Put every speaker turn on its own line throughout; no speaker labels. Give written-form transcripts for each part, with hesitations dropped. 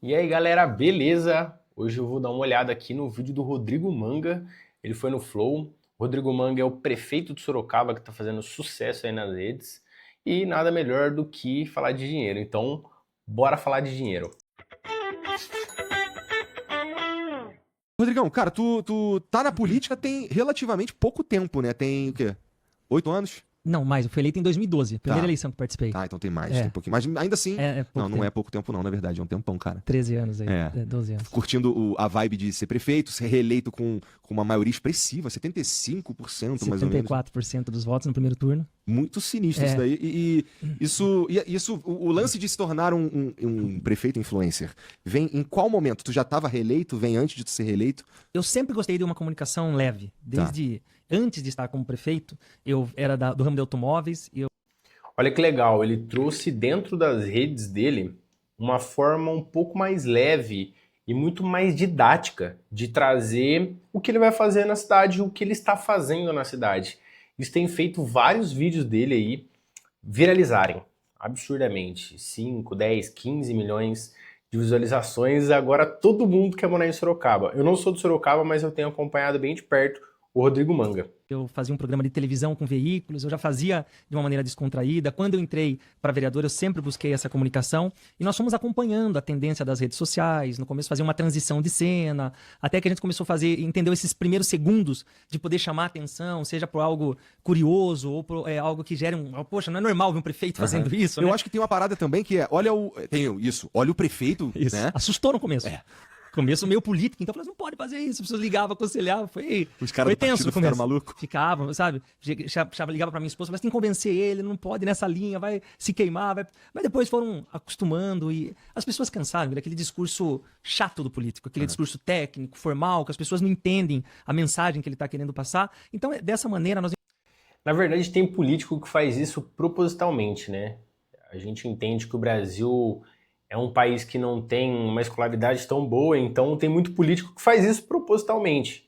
E aí galera, beleza? Hoje eu vou dar uma olhada aqui no vídeo do Rodrigo Manga. Ele foi no Flow. O Rodrigo Manga é o prefeito de Sorocaba que está fazendo sucesso aí nas redes. E nada melhor do que falar de dinheiro. Então, bora falar de dinheiro.
Rodrigão, cara, tu tá na política tem relativamente pouco tempo, né? Tem o quê? 8 anos?
Não, mais. Eu fui eleito em 2012. A primeira
Tá.
eleição que participei.
Tá, então tem mais,
É.
tem um pouquinho. Mas ainda assim.
Pouco
Não
tempo.
é pouco tempo, não, na verdade, é um tempão, cara.
13 anos aí.
É.
12 anos.
Curtindo a vibe de ser prefeito, ser reeleito com uma maioria expressiva, 75% mais ou menos.
74% dos votos no primeiro turno.
Muito sinistro
É.
isso daí. O lance de se tornar um prefeito influencer, vem em qual momento? Tu já estava reeleito? Vem antes de tu ser reeleito?
Eu sempre gostei de uma comunicação leve. Desde antes de estar como prefeito, eu era do ramo de automóveis.
Olha que legal, ele trouxe dentro das redes dele uma forma um pouco mais leve e muito mais didática de trazer o que ele vai fazer na cidade, o que ele está fazendo na cidade. Isso tem feito vários vídeos dele aí viralizarem absurdamente. 5, 10, 15 milhões de visualizações. Agora todo mundo quer morar em Sorocaba. Eu não sou de Sorocaba, mas eu tenho acompanhado bem de perto o Rodrigo Manga.
Eu fazia um programa de televisão com veículos, eu já fazia de uma maneira descontraída. Quando eu entrei para vereador, eu sempre busquei essa comunicação. E nós fomos acompanhando a tendência das redes sociais. No começo fazia uma transição de cena, até que a gente começou a fazer, entendeu esses primeiros segundos de poder chamar a atenção, seja por algo curioso ou por algo que gere Poxa, não é normal ver um prefeito fazendo isso, né?
Eu acho que tem uma parada também que é, olha olha o prefeito,
Isso.
né?
Assustou no começo. Começo meio político, então eu falei, não pode fazer isso. As pessoas ligavam, aconselhavam,
Os caras
foi
do
tenso
partido
no começo.
ficaram malucos.
Ficavam, sabe? Ligava pra minha esposa, mas tem que convencer ele, não pode nessa linha, vai se queimar. Mas depois foram acostumando e as pessoas cansaram daquele discurso chato do político, aquele discurso técnico, formal, que as pessoas não entendem a mensagem que ele tá querendo passar. Então, dessa maneira, nós...
Na verdade, tem político que faz isso propositalmente, né? A gente entende que o Brasil é um país que não tem uma escolaridade tão boa, então tem muito político que faz isso propositalmente.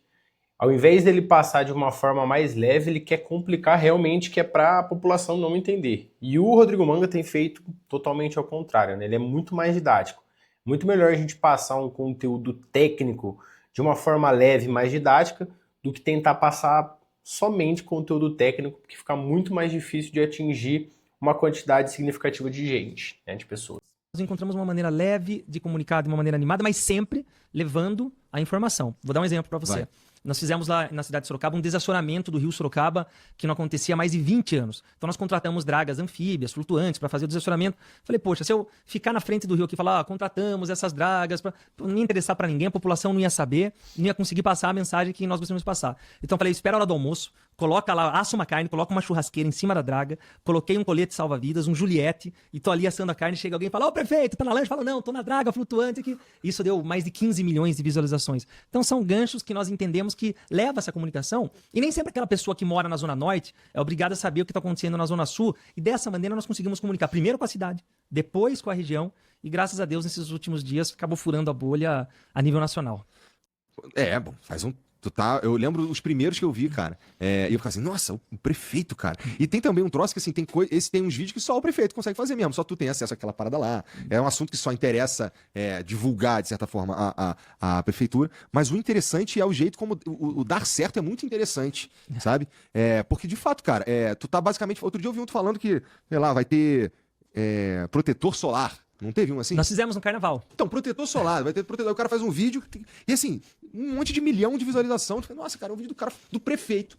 Ao invés dele passar de uma forma mais leve, ele quer complicar realmente, que é para a população não entender. E o Rodrigo Manga tem feito totalmente ao contrário, né? Ele é muito mais didático. Muito melhor a gente passar um conteúdo técnico de uma forma leve, mais didática, do que tentar passar somente conteúdo técnico, porque fica muito mais difícil de atingir uma quantidade significativa de gente, né, de pessoas.
Nós encontramos uma maneira leve de comunicar de uma maneira animada, mas sempre levando a informação. Vou dar um exemplo para você.
Vai.
Nós fizemos lá na cidade de Sorocaba um desassoramento do rio Sorocaba que não acontecia há mais de 20 anos. Então nós contratamos dragas anfíbias, flutuantes, para fazer o desassoramento. Falei, poxa, se eu ficar na frente do rio aqui e falar, contratamos essas dragas, não ia interessar para ninguém, a população não ia saber, não ia conseguir passar a mensagem que nós gostaríamos de passar. Então falei, espera a hora do almoço, coloca lá, assa uma carne, coloca uma churrasqueira em cima da draga, coloquei um colete salva-vidas, um Juliette, e tô ali assando a carne, chega alguém e fala, ô prefeito, tá na lanche? Fala, não, tô na draga flutuante aqui. Isso deu mais de 15 milhões de visualizações. Então são ganchos que nós entendemos que leva essa comunicação, e nem sempre aquela pessoa que mora na Zona Norte é obrigada a saber o que está acontecendo na Zona Sul, e dessa maneira nós conseguimos comunicar primeiro com a cidade, depois com a região, e graças a Deus nesses últimos dias acabou furando a bolha a nível nacional.
Bom, faz um. Eu lembro os primeiros que eu vi, cara. E eu ficava assim, nossa, o prefeito, cara. E tem também um troço que, assim, tem uns vídeos que só o prefeito consegue fazer mesmo. Só tu tem acesso àquela parada lá. É um assunto que só interessa divulgar, de certa forma, a prefeitura. Mas o interessante é o jeito como o dar certo é muito interessante, sabe? Porque, de fato, cara, tu tá basicamente... Outro dia eu vi um tu falando que, sei lá, vai ter protetor solar. Não teve um assim?
Nós fizemos no carnaval.
Então, protetor solar, vai ter protetor. O cara faz um vídeo e assim, um monte de milhão de visualização. Nossa, cara, é um vídeo do prefeito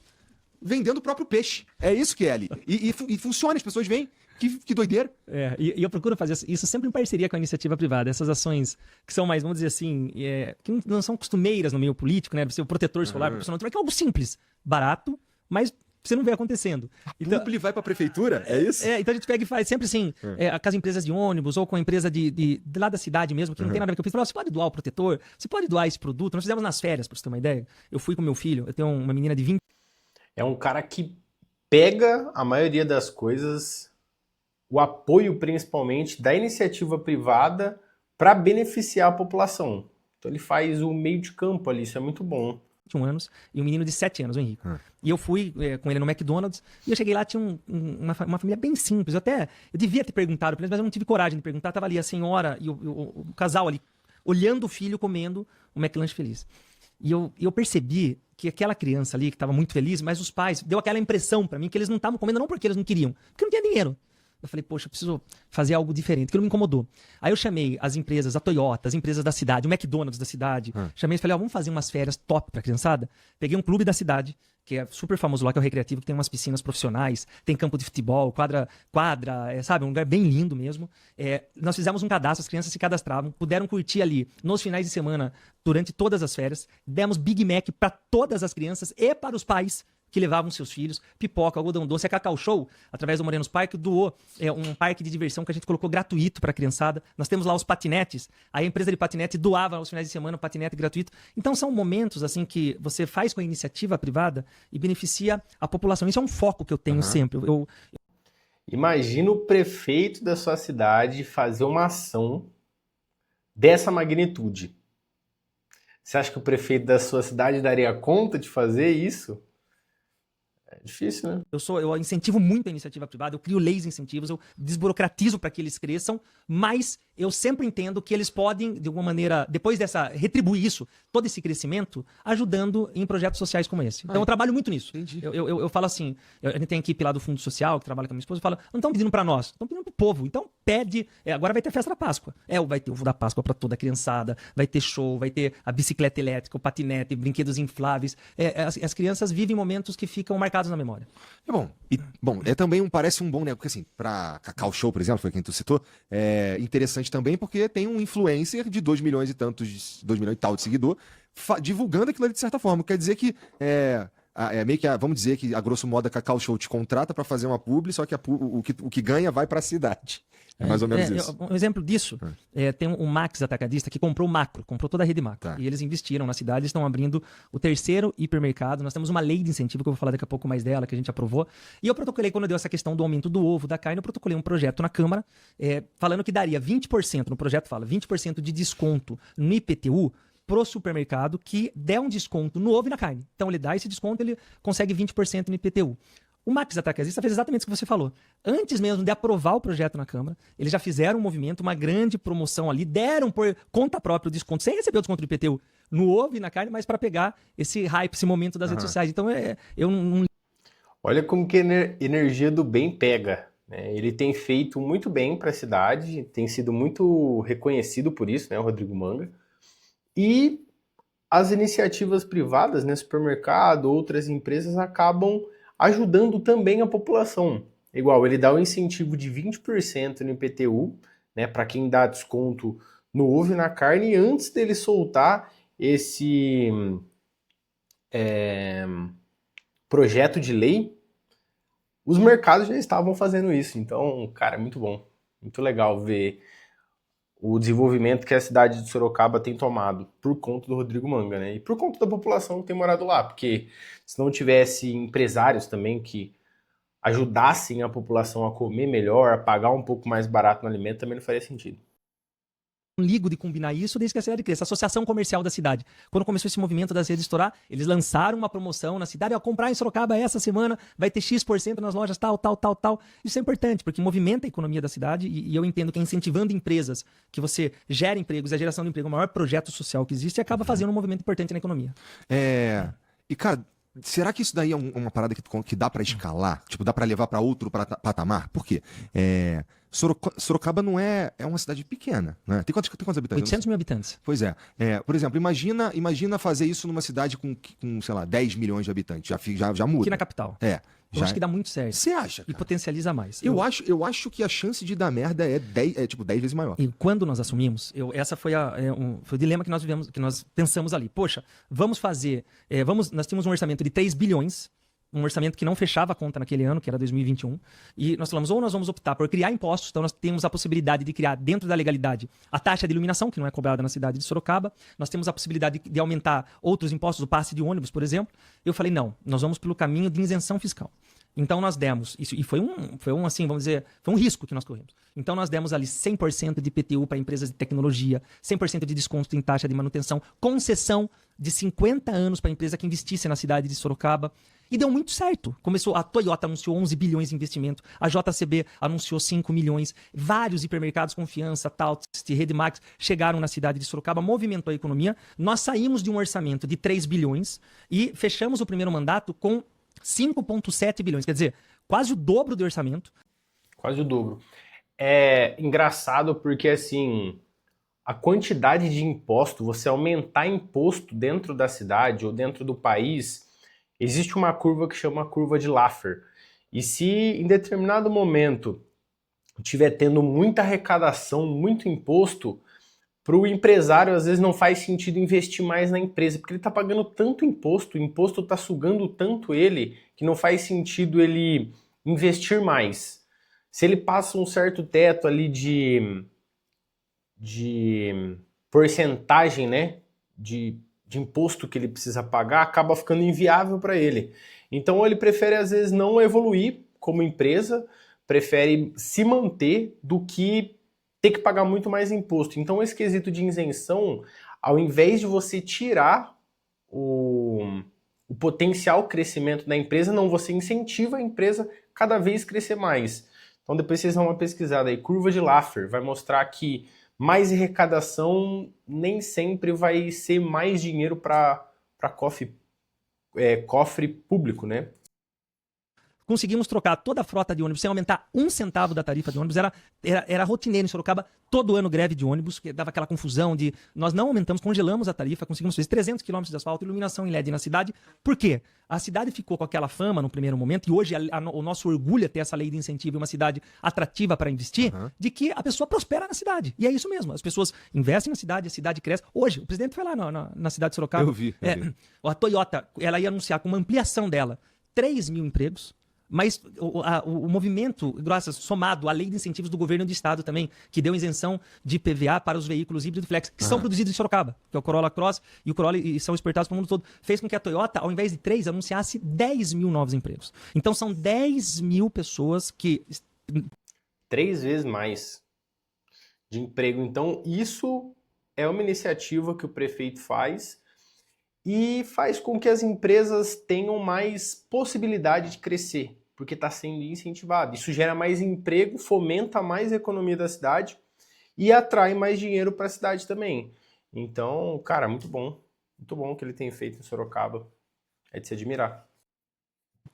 vendendo o próprio peixe. É isso que é ali. E funciona, as pessoas veem. Que doideira.
E eu procuro fazer isso sempre em parceria com a iniciativa privada. Essas ações que são mais, vamos dizer assim, que não são costumeiras no meio político, né? Ser o protetor solar, que é algo simples, barato, mas você não vê acontecendo.
Então, publi vai pra prefeitura? É isso?
Então a gente pega e faz sempre assim, com as empresas de ônibus ou com a empresa de lá da cidade mesmo, que não tem nada a ver com o fala, você pode doar o protetor, você pode doar esse produto. Nós fizemos nas férias, pra você ter uma ideia. Eu fui com meu filho, eu tenho uma menina de 20.
É um cara que pega a maioria das coisas, o apoio principalmente da iniciativa privada para beneficiar a população. Então ele faz o meio de campo ali, isso é muito bom.
21 anos e um menino de 7 anos, o Henrique. E eu fui com ele no McDonald's e eu cheguei lá, tinha uma família bem simples. Eu devia ter perguntado pra eles, mas eu não tive coragem de perguntar. Tava ali a senhora e o casal ali olhando o filho comendo o McLanche feliz. E eu percebi que aquela criança ali, que estava muito feliz, mas os pais, deu aquela impressão para mim que eles não estavam comendo não porque eles não queriam, porque não tinha dinheiro. Eu falei, poxa, eu preciso fazer algo diferente, aquilo me incomodou. Aí eu chamei as empresas, a Toyota, as empresas da cidade, o McDonald's da cidade, chamei e falei, vamos fazer umas férias top pra criançada? Peguei um clube da cidade, que é super famoso lá, que é o Recreativo, que tem umas piscinas profissionais, tem campo de futebol, quadra, sabe, um lugar bem lindo mesmo. Nós fizemos um cadastro, as crianças se cadastravam, puderam curtir ali nos finais de semana, durante todas as férias, demos Big Mac para todas as crianças e para os pais, que levavam seus filhos, pipoca, algodão doce. A Cacau Show, através do Morenos Parque, doou um parque de diversão que a gente colocou gratuito para a criançada. Nós temos lá os patinetes. A empresa de patinete doava aos finais de semana um patinete gratuito. Então são momentos assim que você faz com a iniciativa privada e beneficia a população. Isso é um foco que eu tenho sempre.
Imagina o prefeito da sua cidade fazer uma ação dessa magnitude. Você acha que o prefeito da sua cidade daria conta de fazer isso? É difícil, né?
Eu incentivo muito a iniciativa privada, eu crio leis incentivos, eu desburocratizo para que eles cresçam, mas eu sempre entendo que eles podem, de alguma maneira, depois retribuir isso, todo esse crescimento, ajudando em projetos sociais como esse. Então eu trabalho muito nisso. Eu falo assim, a gente tem a equipe lá do Fundo Social, que trabalha com a minha esposa, eu falo, não estão pedindo para nós, estão pedindo para o povo. Então pede, agora vai ter festa da Páscoa. Vai ter o ovo da Páscoa para toda a criançada, vai ter show, vai ter a bicicleta elétrica, o patinete, brinquedos infláveis. As crianças vivem momentos que ficam marcados na memória.
É também parece um bom negócio, porque assim, pra Cacau Show, por exemplo, foi quem tu citou, é interessante também porque tem um influencer de 2 milhões e tal de seguidor, divulgando aquilo ali de certa forma. Quer dizer que meio que, vamos dizer que a grosso modo a Cacau Show te contrata pra fazer uma publi, só que o que ganha vai pra cidade. É mais ou menos isso.
Um exemplo disso, tem um Max atacadista que comprou o Macro, comprou toda a rede Macro.
Tá.
E eles investiram na cidade, estão abrindo o 3º hipermercado. Nós temos uma lei de incentivo, que eu vou falar daqui a pouco mais dela, que a gente aprovou. E eu protocolei, quando deu essa questão do aumento do ovo, da carne, eu protocolei um projeto na Câmara, falando que daria 20%, no projeto fala, 20% de desconto no IPTU pro supermercado que der um desconto no ovo e na carne. Então ele dá esse desconto, ele consegue 20% no IPTU. O Max Atacadista fez exatamente o que você falou. Antes mesmo de aprovar o projeto na Câmara, eles já fizeram um movimento, uma grande promoção ali, deram por conta própria o desconto, sem receber o desconto do IPTU, no ovo e na carne, mas para pegar esse hype, esse momento das redes sociais. Então, eu não...
Olha como que a energia do bem pega, né? Ele tem feito muito bem para a cidade, tem sido muito reconhecido por isso, né, o Rodrigo Manga. E as iniciativas privadas, né, supermercado, outras empresas, acabam ajudando também a população. Igual, ele dá um incentivo de 20% no IPTU, né, para quem dá desconto no ovo e na carne, e antes dele soltar esse projeto de lei, os mercados já estavam fazendo isso. Então, cara, é muito bom. Muito legal ver o desenvolvimento que a cidade de Sorocaba tem tomado por conta do Rodrigo Manga, né? E por conta da população que tem morado lá, porque se não tivesse empresários também que ajudassem a população a comer melhor, a pagar um pouco mais barato no alimento, também não faria sentido.
Ligo de combinar isso desde que a cidade cresce. A Associação Comercial da cidade, quando começou esse movimento das redes estourar, eles lançaram uma promoção na cidade, comprar em Sorocaba essa semana, vai ter X% nas lojas, tal. Isso é importante, porque movimenta a economia da cidade e eu entendo que é incentivando empresas, que você gera empregos, a geração de emprego, o maior projeto social que existe, e acaba fazendo um movimento importante na economia.
E, cara, será que isso daí é uma parada que dá pra escalar? Tipo, dá pra levar pra outro patamar? Por quê? Sorocaba não é uma cidade pequena, né? Tem quantos habitantes?
800 mil habitantes.
Pois é. Por exemplo, imagina fazer isso numa cidade com, sei lá, 10 milhões de habitantes. Já muda.
Aqui na capital. Eu acho que dá muito certo.
Você acha, cara?
E potencializa mais.
Eu acho que a chance de dar merda é 10 vezes maior.
E quando nós assumimos, essa foi o dilema que nós vivemos, que nós pensamos ali. Poxa, vamos fazer... nós tínhamos um orçamento de 3 bilhões, um orçamento que não fechava a conta naquele ano, que era 2021, e nós falamos, ou nós vamos optar por criar impostos, então nós temos a possibilidade de criar, dentro da legalidade, a taxa de iluminação, que não é cobrada na cidade de Sorocaba, nós temos a possibilidade de aumentar outros impostos, o passe de ônibus, por exemplo. Eu falei, não, nós vamos pelo caminho de isenção fiscal. Então nós demos, isso, e foi assim, vamos dizer, foi um risco que nós corremos. Então nós demos ali 100% de IPTU para empresas de tecnologia, 100% de desconto em taxa de manutenção, concessão de 50 anos para a empresa que investisse na cidade de Sorocaba. E deu muito certo. Começou, a Toyota anunciou 11 bilhões de investimento, a JCB anunciou 5 milhões, vários hipermercados Confiança, Tautist, Redmax chegaram na cidade de Sorocaba, movimentou a economia. Nós saímos de um orçamento de 3 bilhões e fechamos o primeiro mandato com 5,7 bilhões. Quer dizer, quase o dobro do orçamento.
Quase o dobro. É engraçado porque, assim, a quantidade de imposto, você aumentar imposto dentro da cidade ou dentro do país, existe uma curva que chama curva de Laffer. E se em determinado momento estiver tendo muita arrecadação, muito imposto, para o empresário às vezes não faz sentido investir mais na empresa, porque ele está pagando tanto imposto, o imposto está sugando tanto ele, que não faz sentido ele investir mais. Se ele passa um certo teto ali de porcentagem, né, de imposto que ele precisa pagar, acaba ficando inviável para ele. Então ele prefere às vezes não evoluir como empresa, prefere se manter do que ter que pagar muito mais imposto. Então esse quesito de isenção, ao invés de você tirar o potencial crescimento da empresa, não, você incentiva a empresa cada vez crescer mais. Então depois vocês dão uma pesquisada aí, curva de Laffer, vai mostrar que mais arrecadação nem sempre vai ser mais dinheiro para cofre público, né?
Conseguimos trocar toda a frota de ônibus sem aumentar 1 centavo da tarifa de ônibus. Era rotineiro em Sorocaba, todo ano greve de ônibus, que dava aquela confusão de... Nós não aumentamos, congelamos a tarifa, conseguimos fazer 300 quilômetros de asfalto, iluminação em LED na cidade. Por quê? A cidade ficou com aquela fama no primeiro momento, e hoje o nosso orgulho é ter essa lei de incentivo e uma cidade atrativa para investir, de que a pessoa prospera na cidade. E é isso mesmo, as pessoas investem na cidade, a cidade cresce. Hoje, o presidente foi lá na cidade de Sorocaba.
Eu vi.
A Toyota, ela ia anunciar com uma ampliação dela 3 mil empregos, mas o movimento, graças, somado à lei de incentivos do governo do estado também, que deu isenção de IPVA para os veículos híbrido flex, que são produzidos em Sorocaba, que é o Corolla Cross e o Corolla, e são exportados para o mundo todo, fez com que a Toyota, ao invés de 3, anunciasse 10 mil novos empregos. Então são 10 mil pessoas que...
3 vezes mais de emprego. Então isso é uma iniciativa que o prefeito faz e faz com que as empresas tenham mais possibilidade de crescer, porque está sendo incentivado. Isso gera mais emprego, fomenta mais a economia da cidade e atrai mais dinheiro para a cidade também. Então, cara, muito bom o que ele tem feito em Sorocaba. É de se admirar.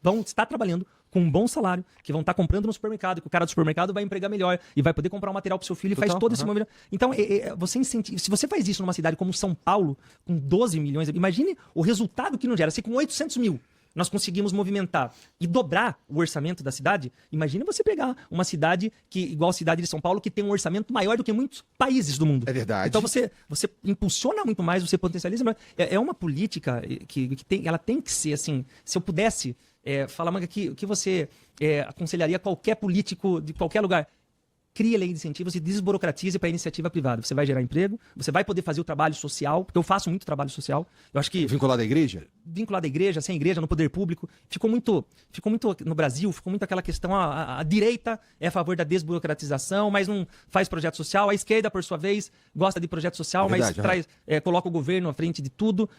Vão estar trabalhando com um bom salário, que vão estar comprando no supermercado, que o cara do supermercado vai empregar melhor e vai poder comprar um material para o seu filho e faz todo esse movimento. Então, você incentiva. Se você faz isso numa cidade como São Paulo, com 12 milhões, imagine o resultado que não gera. Se com 800 mil nós conseguimos movimentar e dobrar o orçamento da cidade, imagine você pegar uma cidade igual a cidade de São Paulo, que tem um orçamento maior do que muitos países do mundo.
É verdade.
Então você impulsiona muito mais, você potencializa mais. É uma política ela tem que ser assim, se eu pudesse falar, Manga, o que você aconselharia qualquer político de qualquer lugar? Crie lei de incentivos e desburocratize para a iniciativa privada. Você vai gerar emprego, você vai poder fazer o trabalho social, porque eu faço muito trabalho social. Eu acho que...
Vinculado à igreja?
Vinculado à igreja, sem igreja, no poder público. Ficou muito no Brasil, ficou muito aquela questão, a direita é a favor da desburocratização, mas não faz projeto social. A esquerda, por sua vez, gosta de projeto social,
verdade,
mas coloca o governo à frente de tudo.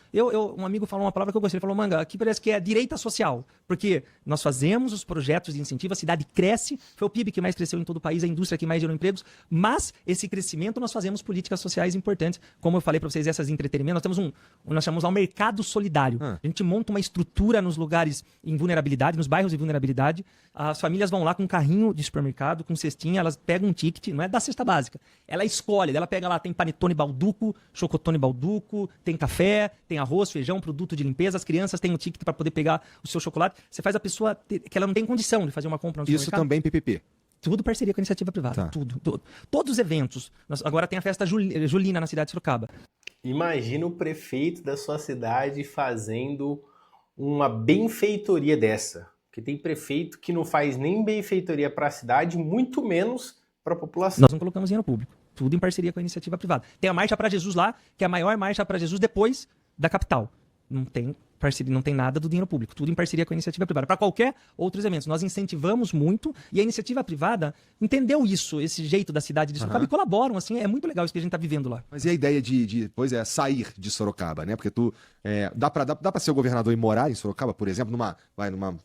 Um amigo falou uma palavra que eu gostei, ele falou, Manga, aqui parece que é direita social, porque nós fazemos os projetos de incentivo, a cidade cresce, foi o PIB que mais cresceu em todo o país, a indústria que mais gerou empregos, mas esse crescimento nós fazemos políticas sociais importantes, como eu falei para vocês, essas de entretenimento, nós temos nós chamamos lá um mercado solidário. A gente monta uma estrutura nos lugares em vulnerabilidade, nos bairros de vulnerabilidade, as famílias vão lá com um carrinho de supermercado, com cestinha, elas pegam um ticket, não é da cesta básica, ela escolhe, ela pega lá, tem panetone balduco, chocotone balduco, tem café, tem arroz, feijão, produto de limpeza, as crianças têm um ticket para poder pegar o seu chocolate, você faz a pessoa que ela não tem condição de fazer uma compra no supermercado.
Isso também PPP.
Tudo parceria com a iniciativa privada.
Tá.
Tudo. Todos os eventos. Agora tem a festa julina na cidade de Sorocaba.
Imagina o prefeito da sua cidade fazendo uma benfeitoria dessa. Porque tem prefeito que não faz nem benfeitoria para a cidade, muito menos para a população.
Nós não colocamos dinheiro público. Tudo em parceria com a iniciativa privada. Tem a Marcha para Jesus lá, que é a maior marcha para Jesus depois da capital. Não tem parceria, não tem nada do dinheiro público, tudo em parceria com a iniciativa privada. Para qualquer outros eventos, nós incentivamos muito e a iniciativa privada entendeu isso, esse jeito da cidade de Sorocaba e colaboram, assim, é muito legal isso que a gente está vivendo lá.
Mas e a ideia pois é, sair de Sorocaba, né? Porque dá pra ser o governador e morar em Sorocaba, por exemplo, numa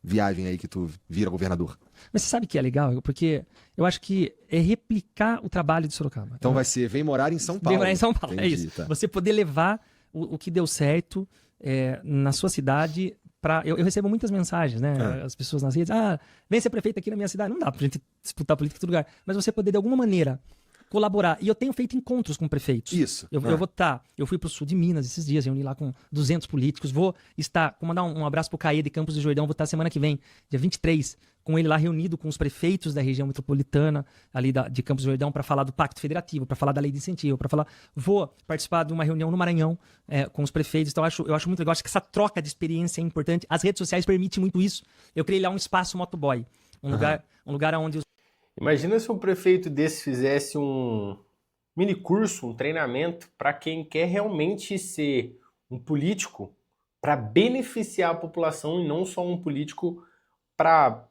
viagem aí que tu vira governador.
Mas você sabe que é legal? Porque eu acho que é replicar o trabalho de Sorocaba.
Então vai ser, vem morar em São Paulo.
Vem morar em São Paulo,
Entendi,
é isso.
tá.
Você poder levar o que deu certo na sua cidade. Eu recebo muitas mensagens, né? As pessoas nas redes, vem ser prefeito aqui na minha cidade. Não dá pra gente disputar política em todo lugar. Mas você poder, de alguma maneira, colaborar. E eu tenho feito encontros com prefeitos.
Isso.
Eu fui pro sul de Minas esses dias, reuni lá com 200 políticos. Vou mandar um abraço pro Caê de Campos do Jordão. Vou estar semana que vem, dia 23, com ele lá reunido com os prefeitos da região metropolitana ali de Campos do Jordão para falar do Pacto Federativo, para falar da lei de incentivo, vou participar de uma reunião no Maranhão com os prefeitos. Então eu acho muito legal, acho que essa troca de experiência é importante. As redes sociais permitem muito isso. Eu criei lá um espaço motoboy, um lugar onde
Imagina se um prefeito desse fizesse um mini curso, um treinamento para quem quer realmente ser um político para beneficiar a população e não só um político para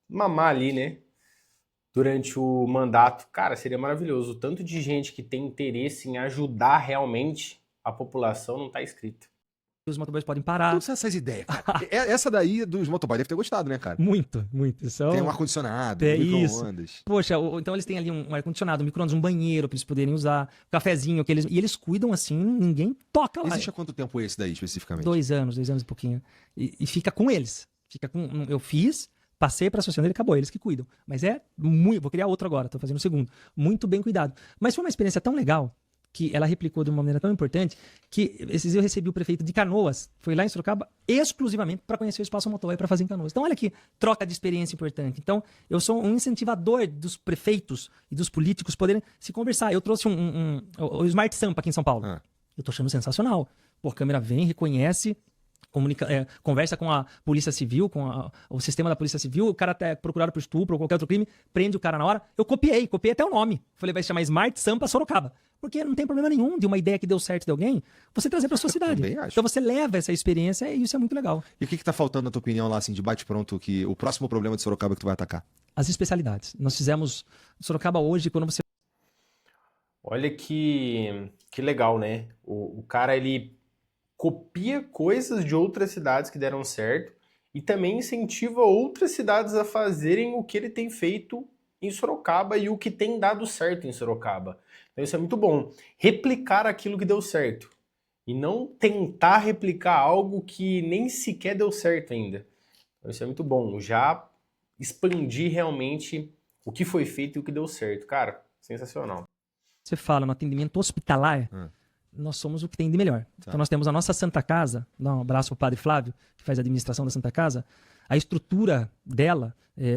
mamar ali, né? Durante o mandato. Cara, seria maravilhoso. O tanto de gente que tem interesse em ajudar realmente a população não está escrito.
os motoboys podem parar.
Todas essas ideias, cara. Essa daí dos motoboys deve ter gostado, né, cara?
Muito.
Tem um ar-condicionado, micro-ondas.
Poxa, então eles têm ali um ar-condicionado, um micro-ondas, um banheiro pra eles poderem usar, um cafezinho, e eles cuidam assim, ninguém toca lá.
Existe há quanto tempo esse daí, especificamente?
2 anos e pouquinho. E fica com eles. Eu fiz, passei pra associação dele, acabou, eles que cuidam. Mas vou criar outro agora, tô fazendo o segundo. Muito bem cuidado. Mas foi uma experiência tão legal, que ela replicou de uma maneira tão importante, que esses dias eu recebi o prefeito de Canoas, foi lá em Sorocaba, exclusivamente para conhecer o espaço motoboy para fazer em Canoas. Então olha que troca de experiência importante. Então eu sou um incentivador dos prefeitos e dos políticos poderem se conversar. Eu trouxe o Smart Sampa aqui em São Paulo. Eu tô achando sensacional. Pô, a câmera vem, reconhece, conversa com a Polícia Civil, o sistema da Polícia Civil, o cara é procurado por estupro ou qualquer outro crime, prende o cara na hora. Eu copiei até o nome. Falei, vai se chamar Smart Sampa Sorocaba. Porque não tem problema nenhum de uma ideia que deu certo de alguém, você trazer pra sua cidade. Então você leva essa experiência e isso é muito legal.
E o que tá faltando, na tua opinião, lá, assim, de bate-pronto, que o próximo problema de Sorocaba que tu vai atacar?
As especialidades. Nós fizemos Sorocaba hoje, quando você...
Olha que legal, né? O cara, ele copia coisas de outras cidades que deram certo e também incentiva outras cidades a fazerem o que ele tem feito em Sorocaba e o que tem dado certo em Sorocaba. Então isso é muito bom. Replicar aquilo que deu certo e não tentar replicar algo que nem sequer deu certo ainda. Então isso é muito bom. Já expandir realmente o que foi feito e o que deu certo. Cara, sensacional.
Você fala no atendimento hospitalar, nós somos o que tem de melhor. Então nós temos a nossa Santa Casa, dá um abraço pro Padre Flávio, que faz a administração da Santa Casa. A estrutura dela,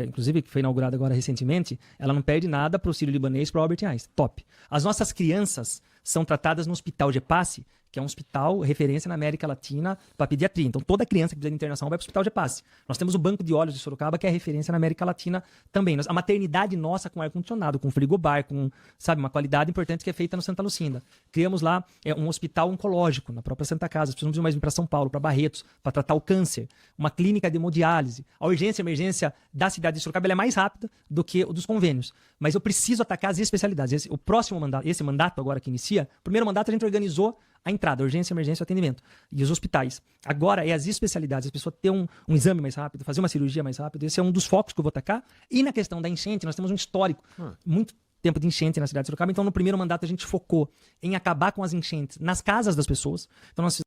inclusive que foi inaugurada agora recentemente, ela não perde nada para o Sírio-Libanês, para o Albert Einstein. Top. As nossas crianças são tratadas no Hospital Gepasse, que é um hospital referência na América Latina para pediatria. Então toda criança que precisa de internação vai para o Hospital Gepasse. Nós temos o Banco de Olhos de Sorocaba, que é referência na América Latina também. A maternidade nossa com ar-condicionado, com frigobar, com, uma qualidade importante que é feita no Santa Lucinda. Criamos lá um hospital oncológico na própria Santa Casa. As pessoas não precisam mais vir para São Paulo, para Barretos, para tratar o câncer. Uma clínica de hemodiálise. A urgência e emergência da cidade de Sorocaba é mais rápida do que o dos convênios. Mas eu preciso atacar as especialidades. O próximo mandato, esse mandato agora que inicia, o primeiro mandato a gente organizou a entrada, urgência, emergência e atendimento. E os hospitais. Agora é as especialidades, a pessoa ter um exame mais rápido, fazer uma cirurgia mais rápido. Esse é um dos focos que eu vou atacar. E na questão da enchente, nós temos um histórico, muito tempo de enchente na cidade de Sorocaba. Então no primeiro mandato a gente focou em acabar com as enchentes nas casas das pessoas. Então nós...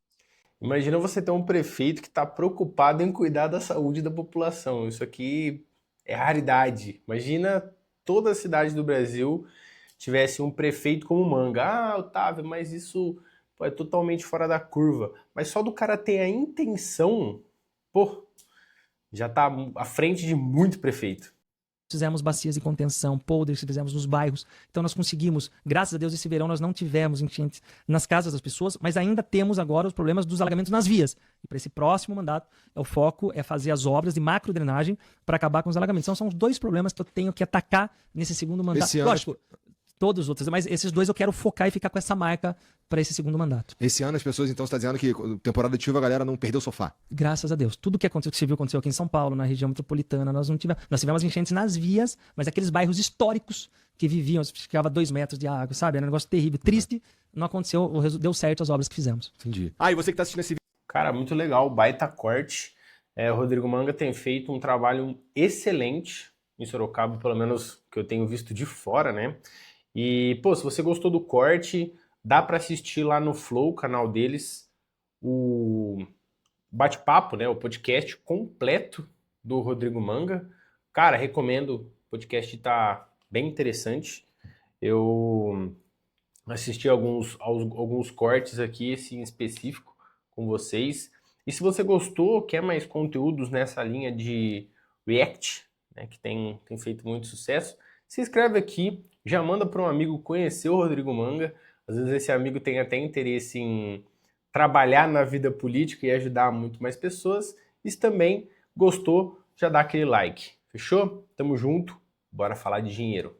Imagina você ter um prefeito que está preocupado em cuidar da saúde da população. Isso aqui é raridade. Imagina toda a cidade do Brasil tivesse um prefeito como Manga. Otávio, mas isso... é totalmente fora da curva. Mas só do cara ter a intenção, já tá à frente de muito prefeito.
Fizemos bacias de contenção, polders que fizemos nos bairros. Então nós conseguimos, graças a Deus, esse verão nós não tivemos enchentes nas casas das pessoas, mas ainda temos agora os problemas dos alagamentos nas vias. E para esse próximo mandato, o foco é fazer as obras de macrodrenagem para acabar com os alagamentos. Então são os 2 problemas que eu tenho que atacar nesse segundo mandato.
Esse ano...
Lógico, Todos os outros. Mas esses dois eu quero focar e ficar com essa marca para esse segundo mandato.
Esse ano as pessoas, então, você tá dizendo que temporada de chuva a galera não perdeu o sofá.
Graças a Deus. Tudo que aconteceu, que você viu, aconteceu aqui em São Paulo, na região metropolitana. Nós tivemos enchentes nas vias, mas aqueles bairros históricos que viviam, ficava 2 metros de água, sabe? Era um negócio terrível, triste. Não aconteceu, deu certo as obras que fizemos.
Entendi. Ah, e você que tá assistindo esse vídeo.
Cara, muito legal, baita corte. O Rodrigo Manga tem feito um trabalho excelente em Sorocaba, pelo menos que eu tenho visto de fora, né? E, pô, se você gostou do corte, dá para assistir lá no Flow, canal deles, o bate-papo, né? O podcast completo do Rodrigo Manga. Cara, recomendo, o podcast tá bem interessante. Eu assisti alguns cortes aqui, esse em específico, com vocês. E se você gostou, quer mais conteúdos nessa linha de React, né, que tem feito muito sucesso, se inscreve aqui, já manda para um amigo conhecer o Rodrigo Manga. Às vezes esse amigo tem até interesse em trabalhar na vida política e ajudar muito mais pessoas. E se também gostou, já dá aquele like. Fechou? Tamo junto, bora falar de dinheiro.